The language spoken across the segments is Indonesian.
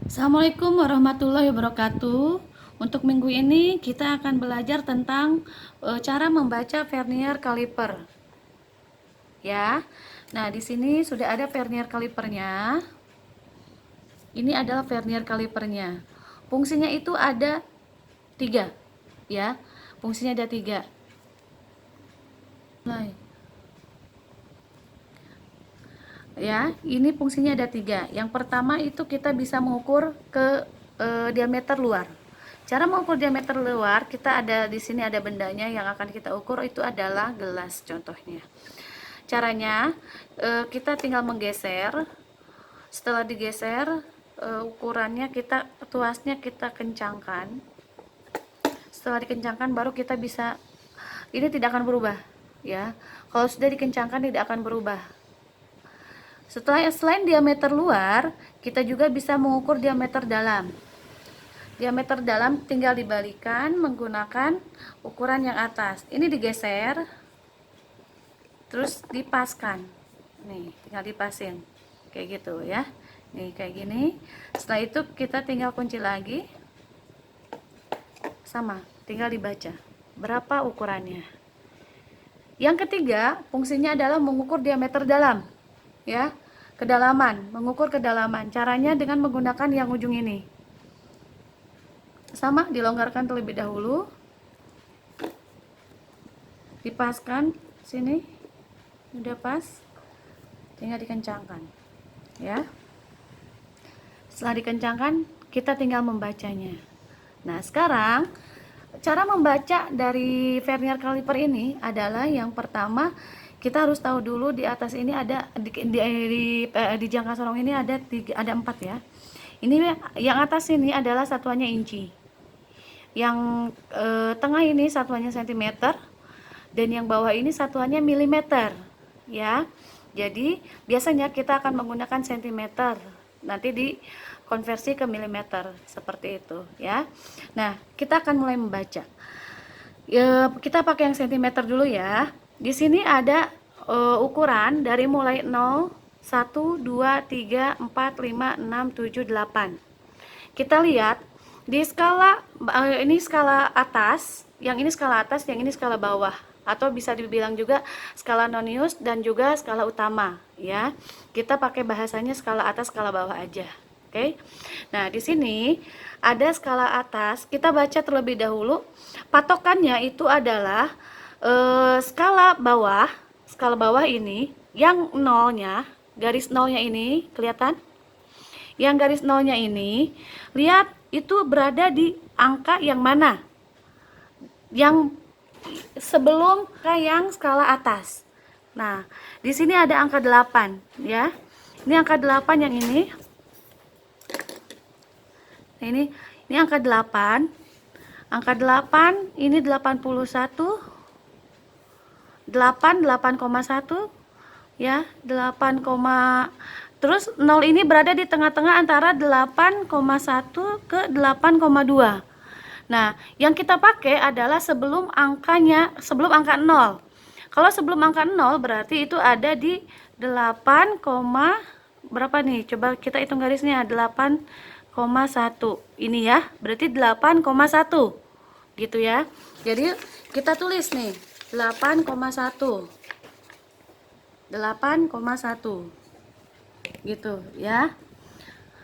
Assalamualaikum warahmatullahi wabarakatuh. Untuk minggu ini kita akan belajar tentang cara membaca vernier kaliper. Ya. Nah, di sini sudah ada vernier kalipernya. Ini adalah vernier kalipernya. Fungsinya itu ada 3, ya. Fungsinya ada 3. Mulai. Ya, ini fungsinya ada 3. Yang pertama itu kita bisa mengukur ke diameter luar. Cara mengukur diameter luar, kita ada di sini ada bendanya yang akan kita ukur, itu adalah gelas contohnya. Caranya kita tinggal menggeser. Setelah digeser, ukurannya tuasnya kita kencangkan. Setelah dikencangkan baru kita bisa, ini tidak akan berubah, ya. Kalau sudah dikencangkan tidak akan berubah. Selain diameter luar, kita juga bisa mengukur diameter dalam. Diameter dalam tinggal dibalikan menggunakan ukuran yang atas. Ini digeser, terus dipaskan. Nih, tinggal dipasin. Kayak gitu ya. Nih, kayak gini. Setelah itu kita tinggal kunci lagi. Sama, tinggal dibaca berapa ukurannya. Yang ketiga, fungsinya adalah mengukur diameter dalam. Ya, kedalaman, mengukur kedalaman. Caranya dengan menggunakan yang ujung ini. Sama, dilonggarkan terlebih dahulu. Dipaskan sini. Udah pas. Tinggal dikencangkan. Ya. Setelah dikencangkan, kita tinggal membacanya. Nah, sekarang cara membaca dari vernier caliper ini adalah yang pertama, kita harus tahu dulu di atas ini ada di jangka sorong ini ada 4 ya. Ini yang atas ini adalah satuannya inci. Yang tengah ini satuannya sentimeter dan yang bawah ini satuannya milimeter ya. Jadi biasanya kita akan menggunakan sentimeter, nanti dikonversi ke milimeter seperti itu ya. Nah, kita akan mulai membaca. Ya, kita pakai yang sentimeter dulu ya. Di sini ada ukuran dari mulai 0, 1, 2, 3, 4, 5, 6, 7, 8. Kita lihat di skala ini skala atas, yang ini skala atas, yang ini skala bawah, atau bisa dibilang juga skala nonius dan juga skala utama ya. Kita pakai bahasanya skala atas, skala bawah aja. Oke. Nah, di sini ada skala atas, kita baca terlebih dahulu. Patokannya itu adalah skala bawah. Skala bawah ini yang nolnya, garis nolnya ini kelihatan? Yang garis nolnya ini, lihat itu berada di angka yang mana? Yang sebelum ke yang skala atas. Nah, di sini ada angka 8 ya. Ini angka 8 yang ini. Nah, ini angka 8. Angka 8 ini 81. 8,1 ya, 8, terus 0 ini berada di tengah-tengah antara 8,1 ke 8,2. Nah, yang kita pakai adalah sebelum angka 0. Kalau sebelum angka 0 berarti itu ada di 8, berapa nih? Coba kita hitung garisnya. 8,1. Ini ya, berarti 8,1. Gitu ya. Jadi kita tulis nih 8,1. 8,1 gitu ya.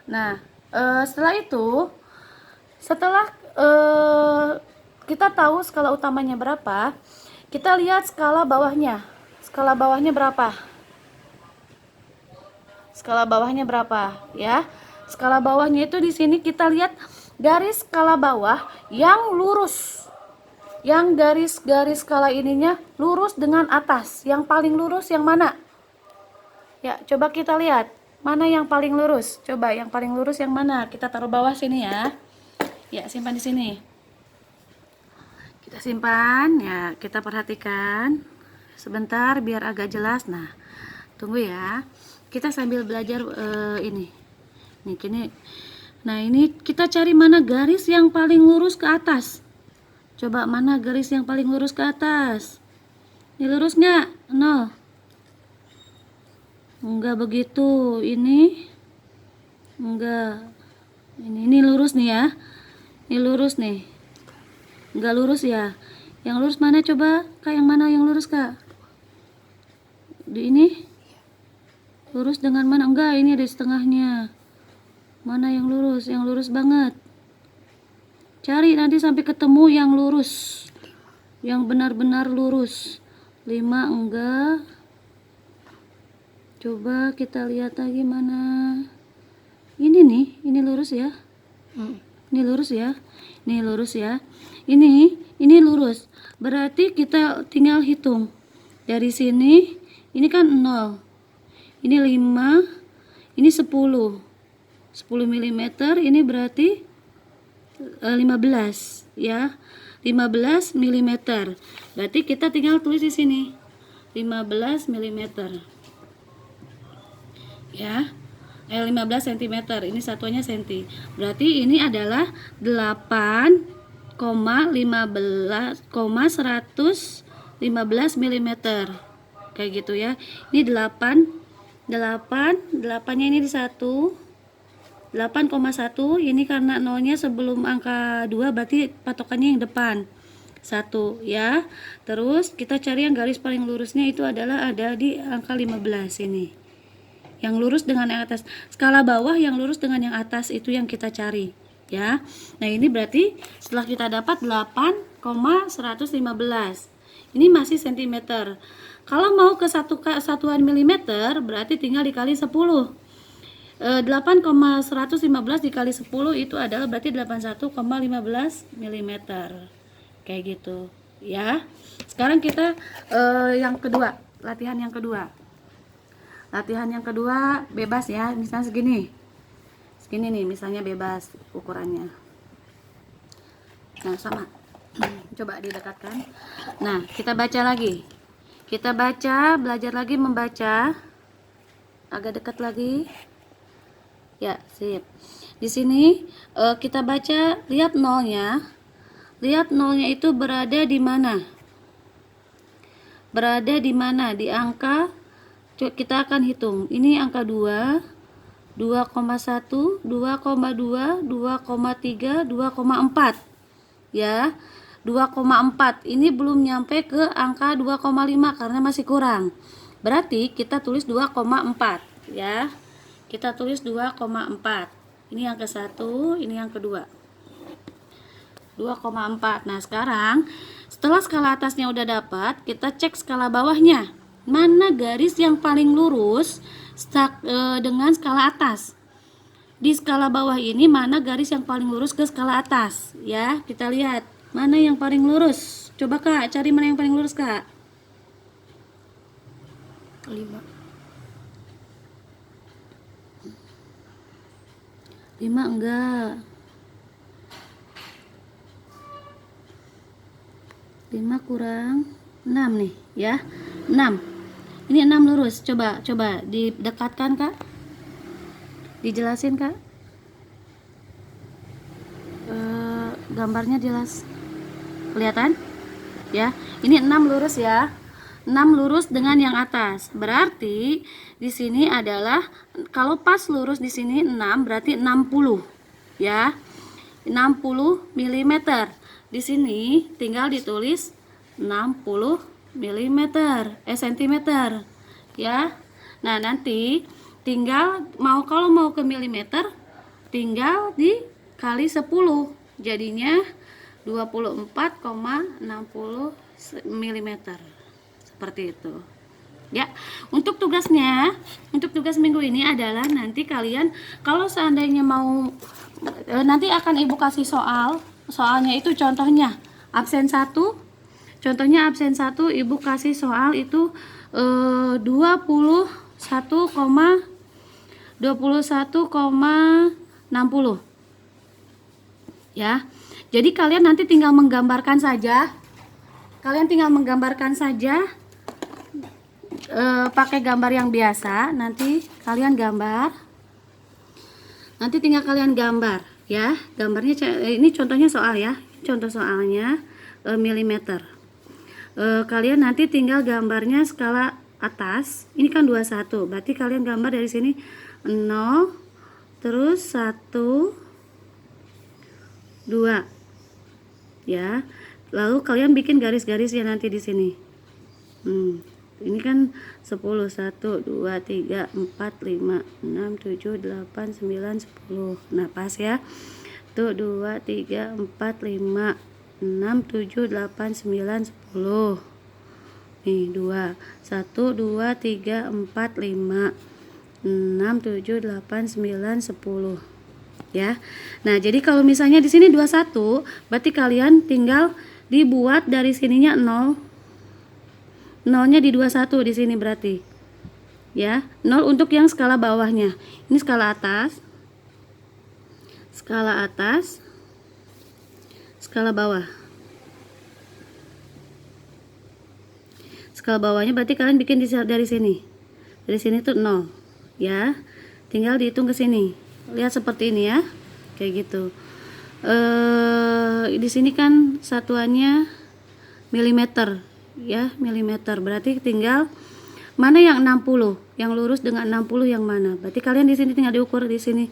Nah, setelah kita tahu skala utamanya berapa, kita lihat skala bawahnya. Skala bawahnya berapa? Skala bawahnya berapa ya? Skala bawahnya itu di sini kita lihat garis skala bawah yang lurus. Yang garis-garis skala ininya lurus dengan atas. Yang paling lurus yang mana? Ya, coba kita lihat. Mana yang paling lurus? Coba yang paling lurus yang mana? Kita taruh bawah sini ya. Ya, simpan di sini. Kita simpan, ya, kita perhatikan. Sebentar biar agak jelas. Nah, tunggu ya. Kita sambil belajar ini. Nih, gini. Nah, ini kita cari mana garis yang paling lurus ke atas. Coba mana garis yang paling lurus ke atas? Ini lurus nggak? 0. Enggak begitu. Ini enggak. Ini lurus nih ya. Ini lurus nih. Enggak lurus ya. Yang lurus mana coba? Kak, yang mana yang lurus, Kak? Di ini? Lurus dengan mana? Enggak, ini ada di setengahnya. Mana yang lurus? Yang lurus banget. Cari nanti sampai ketemu yang lurus. Yang benar-benar lurus. 5 enggak. Coba kita lihat lagi mana. Ini nih, ini lurus ya. Ini lurus ya. Ini lurus ya. Ini lurus. Berarti kita tinggal hitung. Dari sini, ini kan 0. Ini 5, ini 10. 10 mm, ini berarti 15 ya. 15 mm. Berarti kita tinggal tulis di sini. 15 mm. Ya. 15 cm, ini satuannya senti. Berarti ini adalah 8,115 mm. Kayak gitu ya. Ini 8-nya ini di 1. 8,1 ini karena nolnya sebelum angka 2, berarti patokannya yang depan 1 ya. Terus kita cari yang garis paling lurusnya itu adalah ada di angka 15 ini. Yang lurus dengan yang atas. Skala bawah yang lurus dengan yang atas itu yang kita cari ya. Nah, ini berarti setelah kita dapat 8,115. Ini masih cm. Kalau mau ke satuan milimeter berarti tinggal dikali 10. 8,115 dikali 10 itu adalah berarti 81,15 mm. Kayak gitu ya. Sekarang kita yang kedua, latihan yang kedua. Latihan yang kedua bebas ya, misalnya segini. Segini nih, misalnya bebas ukurannya. Nah, sama. Coba didekatkan. Nah, kita baca lagi. Kita baca, belajar lagi membaca. Agak dekat lagi. Ya, sip. Di sini kita baca, lihat nolnya. Lihat nolnya itu berada di mana? Berada di mana? Di angka, kita akan hitung. Ini angka 2, 2,1, 2,2, 2,3, 2,4. Ya. 2,4. Ini belum nyampe ke angka 2,5 karena masih kurang. Berarti kita tulis 2,4 ya. Kita tulis 2,4. Ini yang ke-1, ini yang kedua. 2,4. Nah, sekarang setelah skala atasnya udah dapat, kita cek skala bawahnya. Mana garis yang paling lurus dengan skala atas? Di skala bawah ini mana garis yang paling lurus ke skala atas? Ya, kita lihat. Mana yang paling lurus? Coba Kak, cari mana yang paling lurus, Kak. 5 enggak. 5 kurang 6 nih ya. 6. Ini 6 lurus. Coba didekatkan Kak. Dijelasin Kak. Gambarnya jelas. Kelihatan? Ya. Ini 6 lurus ya. 6 lurus dengan yang atas. Berarti di sini adalah kalau pas lurus di sini 6 berarti 60 ya. 60 mm. Di sini tinggal ditulis 60 mm cm ya. Nah, nanti tinggal kalau mau ke milimeter tinggal dikali 10. Jadinya 24,60 mm. Seperti itu ya. Untuk tugas minggu ini adalah nanti kalian kalau seandainya mau nanti akan ibu kasih soalnya itu contohnya absen 1. Contohnya absen 1 ibu kasih soal itu 21,60 ya. Jadi kalian nanti tinggal menggambarkan saja. Pakai gambar yang biasa. Nanti kalian gambar. Nanti tinggal kalian gambar ya. Gambarnya ini contohnya soal ya. Contoh soalnya milimeter. Kalian nanti tinggal gambarnya skala atas. Ini kan 21. Berarti kalian gambar dari sini 0 terus 1 2 ya. Lalu kalian bikin garis-garis ya nanti di sini. Ini kan 10, 1 2 3 4 5 6 7 8 9 10. Nah, pas ya. Tuh 2 3 4 5 6 7 8 9 10. Nih 2 1 2 3 4 5 6 7 8 9 10 ya. Nah, jadi kalau misalnya di sini 21, berarti kalian tinggal dibuat dari sininya 0. Nolnya di 21 di sini berarti. Ya, 0 untuk yang skala bawahnya. Ini skala atas. Skala atas. Skala bawah. Skala bawahnya berarti kalian bikin dari sini. Dari sini tuh 0, ya. Tinggal dihitung ke sini. Lihat seperti ini ya. Kayak gitu. Di sini kan satuannya milimeter, ya, milimeter. Berarti tinggal mana yang 60, yang lurus dengan 60 yang mana. Berarti kalian di sini tinggal diukur di sini.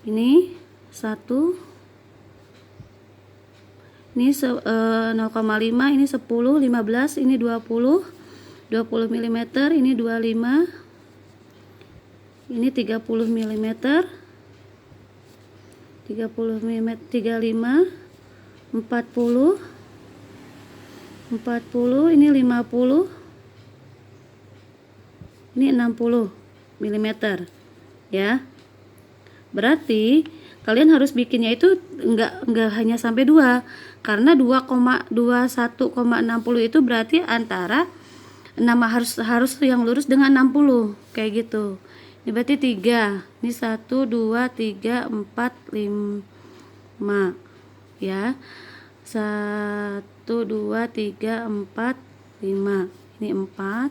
Ini 1, ini 0,5, ini 10, 15, ini 20 mm, ini 25, ini 30 mm, 30 mm, 35, 40, ini 50, ini 60 mm ya. Berarti kalian harus bikinnya itu enggak hanya sampai 2, karena 2,21,60 itu berarti antara harus yang lurus dengan 60 kayak gitu. Ini berarti 3. Ini 1 2 3 4 5 ya. 1 2 3 4 5. Ini 4.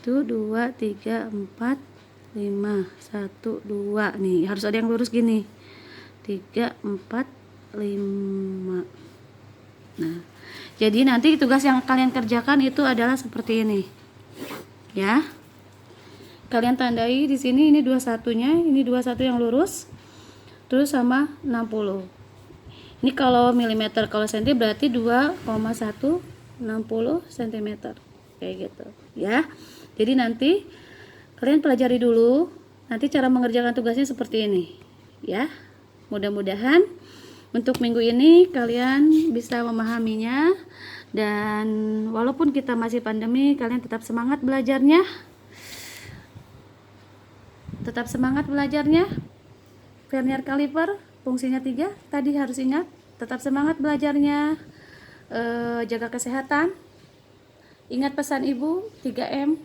Tuh 2 3 4 5. 1 2. Nih, harus ada yang lurus gini. 3 4 5. Nah, jadi nanti tugas yang kalian kerjakan itu adalah seperti ini. Ya. Kalian tandai di sini, ini 21-nya, ini 21 yang lurus. Terus sama 60. Ini kalau milimeter, kalau senti berarti 2,160 cm. Kayak gitu, ya. Jadi nanti kalian pelajari dulu, nanti cara mengerjakan tugasnya seperti ini, ya. Mudah-mudahan untuk minggu ini kalian bisa memahaminya, dan walaupun kita masih pandemi, kalian tetap semangat belajarnya. Tetap semangat belajarnya. Vernier kaliper fungsinya 3, tadi harus ingat. Tetap semangat belajarnya. Jaga kesehatan. Ingat pesan ibu 3M.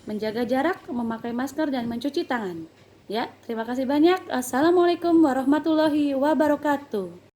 Menjaga jarak, memakai masker, dan mencuci tangan. Ya, terima kasih banyak. Assalamualaikum warahmatullahi wabarakatuh.